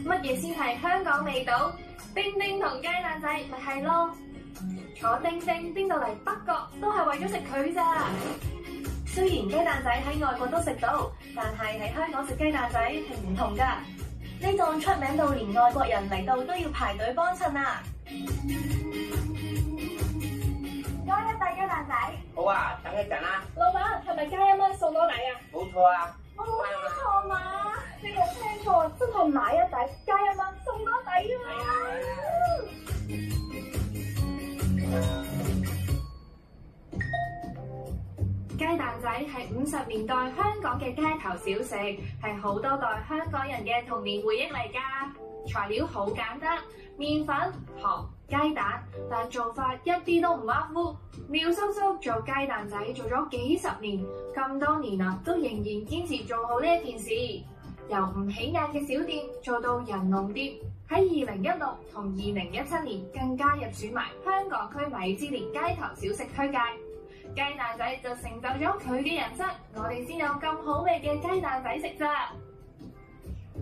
乜嘢先係香港味道？叮叮同雞蛋仔咪係咯。坐叮叮叮到嚟北角都係為咗食佢咋。雖然雞蛋仔喺外國都食到，但係喺香港食雞蛋仔係唔同㗎。呢檔出名到連外國人嚟到都要排隊幫襯啊！加一塊雞蛋仔。好啊，等一陣啦。老闆，係咪加1蚊送多底啊？冇錯啊。我冇聽錯嘛？你冇聽錯，真係買一底加1蚊送多底啊！雞蛋仔係50年代香港嘅街頭小食，係好多代香港人嘅童年回憶嚟㗎。材料好簡單，麵粉、糖、雞蛋，但做法一啲都唔馬虎。妙叔叔做雞蛋仔做咗幾十年，咁多年啦，都仍然堅持做好呢一件事。由唔起眼嘅小店做到人龍店，喺2016同2017年更加入選埋香港區米芝蓮街頭小食推介。雞蛋仔就成就咗佢嘅人生，我哋先有咁好味嘅雞蛋仔食咋。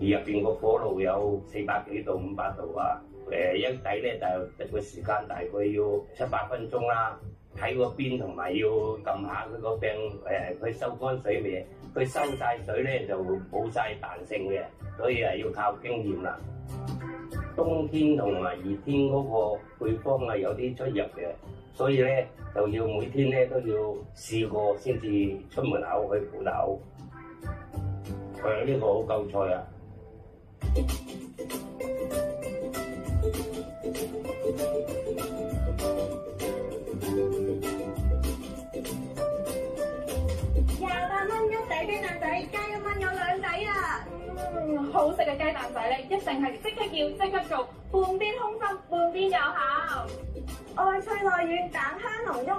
而入邊個火爐有400幾度、500度啊！一底咧就個時間大概要7-8分鐘啦。睇個邊同埋要撳下佢個柄，佢收乾水未？佢收晒水咧就冇晒彈性嘅，所以係要靠經驗啦。冬天同埋熱天嗰個配方啊有啲出入嘅，所以咧就要每天咧都要試過先至出門口去鋪頭。呢個好夠菜啊！28蚊一底雞蛋仔，加1蚊有2底啊！好食嘅雞蛋仔咧，一定係即刻叫即刻做，半邊空心，半邊有效。外脆內軟，蛋香濃郁。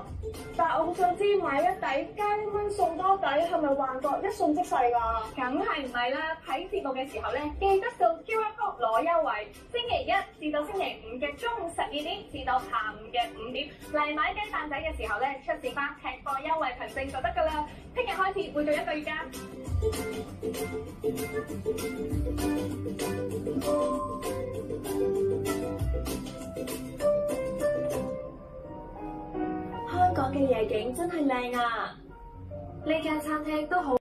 但我想知買一底加1蚊送多底係咪幻覺一送即逝㗎？梗係唔係啦！睇節目嘅時候咧，記得掃 QR code 攞優惠。星期1至到星期5嘅中午12點至到下午嘅5點嚟買雞蛋仔嘅時候咧，出示翻吃貨優惠憑證就得㗎啦。聽日開始會做1個月㗎。香港嘅夜景真係靚啊！呢間餐廳都好